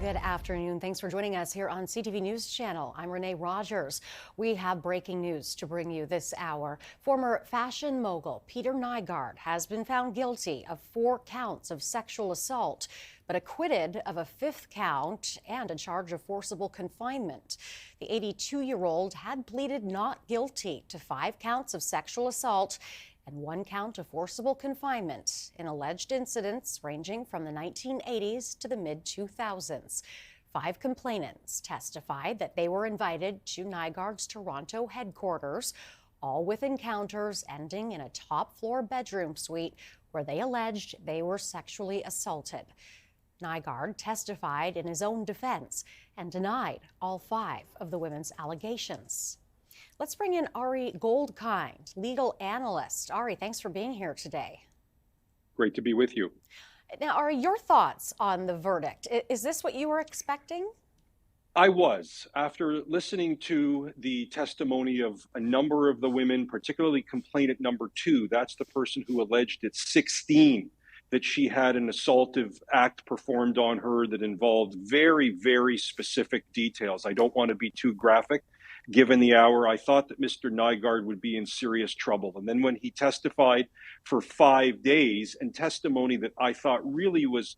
Good afternoon. Thanks for joining us here on CTV News Channel. I'm Renee Rogers. We have breaking news to bring you this hour. Former fashion mogul Peter Nygard has been found guilty of 4 counts of sexual assault, but acquitted of a 5th count and a charge of forcible confinement. The 82-year-old had pleaded not guilty to 5 counts of sexual assault and 1 count of forcible confinement in alleged incidents ranging from the 1980s to the mid-2000s. 5 complainants testified that they were invited to Nygard's Toronto headquarters, all with encounters ending in a top-floor bedroom suite where they alleged they were sexually assaulted. Nygard testified in his own defense and denied all 5 of the women's allegations. Let's bring in Ari Goldkind, legal analyst. Ari, thanks for being here today. Great to be with you. Now, Ari, your thoughts on the verdict. Is this what you were expecting? I was. After listening to the testimony of a number of the women, particularly complainant number 2, that's the person who alleged at 16 that she had an assaultive act performed on her that involved very, very specific details. I don't want to be too graphic. Given the hour, I thought that Mr. Nygard would be in serious trouble. And then when he testified for 5 days, and testimony that I thought really was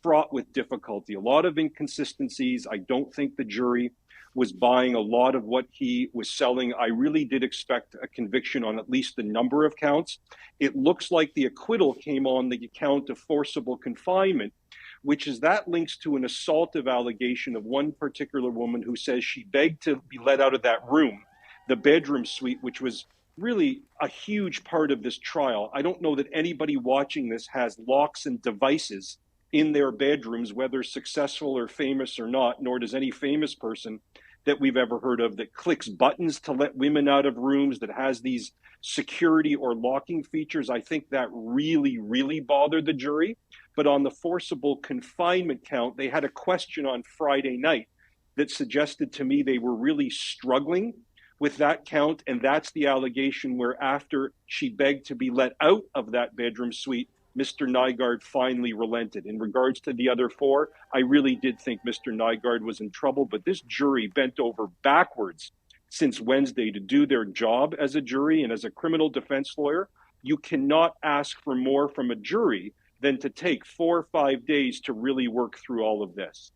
fraught with difficulty, a lot of inconsistencies. I don't think the jury was buying a lot of what he was selling. I really did expect a conviction on at least a number of counts. It looks like the acquittal came on the count of forcible confinement, which is that links to an assaultive allegation of one particular woman who says she begged to be let out of that room, the bedroom suite, which was really a huge part of this trial. I don't know that anybody watching this has locks and devices in their bedrooms, whether successful or famous or not, nor does any famous person that we've ever heard of that clicks buttons to let women out of rooms, that has these security or locking features. I think that really, really bothered the jury. But on the forcible confinement count, they had a question on Friday night that suggested to me they were really struggling with that count. And that's the allegation where after she begged to be let out of that bedroom suite, Mr. Nygard finally relented. In regards to the other 4, I really did think Mr. Nygard was in trouble, but this jury bent over backwards since Wednesday to do their job as a jury. And as a criminal defense lawyer, you cannot ask for more from a jury than to take 4 or 5 days to really work through all of this.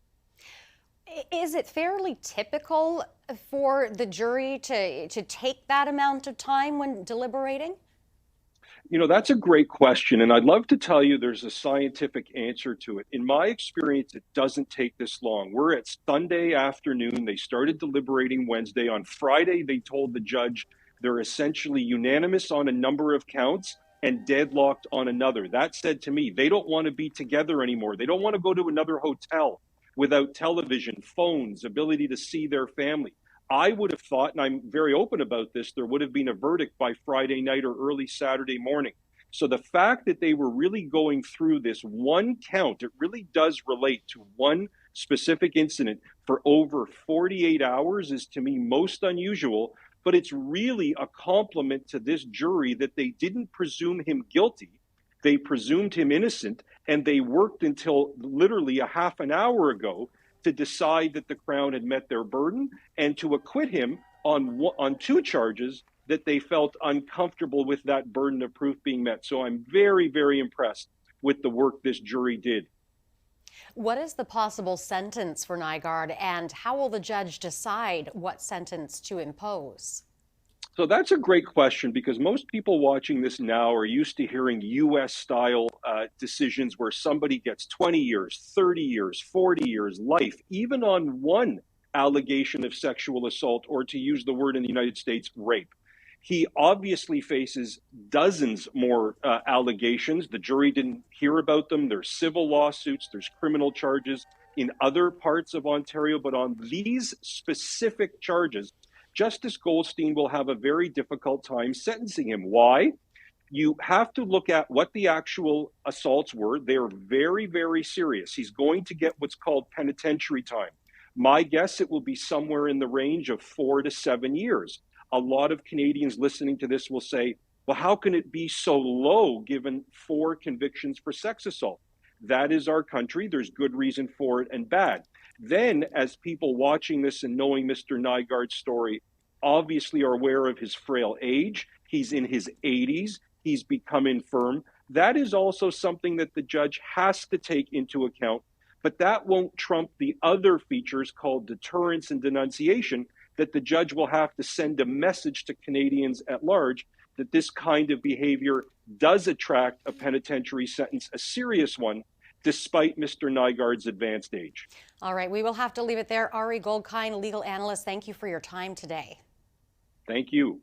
Is it fairly typical for the jury to take that amount of time when deliberating? You know, that's a great question, and I'd love to tell you there's a scientific answer to it. In my experience, it doesn't take this long. We're at Sunday afternoon. They started deliberating Wednesday. On Friday, they told the judge they're essentially unanimous on a number of counts and deadlocked on another. That said to me, they don't want to be together anymore. They don't want to go to another hotel without television, phones, ability to see their family. I would have thought, and I'm very open about this, there would have been a verdict by Friday night or early Saturday morning. So the fact that they were really going through this 1 count, it really does relate to one specific incident for over 48 hours is to me most unusual. But it's really a compliment to this jury that they didn't presume him guilty. They presumed him innocent, and they worked until literally a half an hour ago to decide that the Crown had met their burden and to acquit him on 2 charges that they felt uncomfortable with that burden of proof being met. So I'm very, very impressed with the work this jury did. What is the possible sentence for Nygard, and how will the judge decide what sentence to impose? So that's a great question, because most people watching this now are used to hearing U.S.-style decisions where somebody gets 20 years, 30 years, 40 years, life, even on one allegation of sexual assault, or to use the word in the United States, rape. He obviously faces dozens more allegations. The jury didn't hear about them. There's civil lawsuits, there's criminal charges in other parts of Ontario, but on these specific charges, Justice Goldstein will have a very difficult time sentencing him. Why? You have to look at what the actual assaults were. They're very, very serious. He's going to get what's called penitentiary time. My guess, it will be somewhere in the range of 4 to 7 years. A lot of Canadians listening to this will say, well, how can it be so low given 4 convictions for sex assault? That is our country. There's good reason for it and bad. Then, as people watching this and knowing Mr. Nygard's story obviously are aware of his frail age, he's in his 80s, he's become infirm. That is also something that the judge has to take into account, but that won't trump the other features called deterrence and denunciation that the judge will have to send a message to Canadians at large that this kind of behavior does attract a penitentiary sentence, a serious one, despite Mr. Nygard's advanced age. All right, we will have to leave it there. Ari Goldkind, legal analyst, thank you for your time today. Thank you.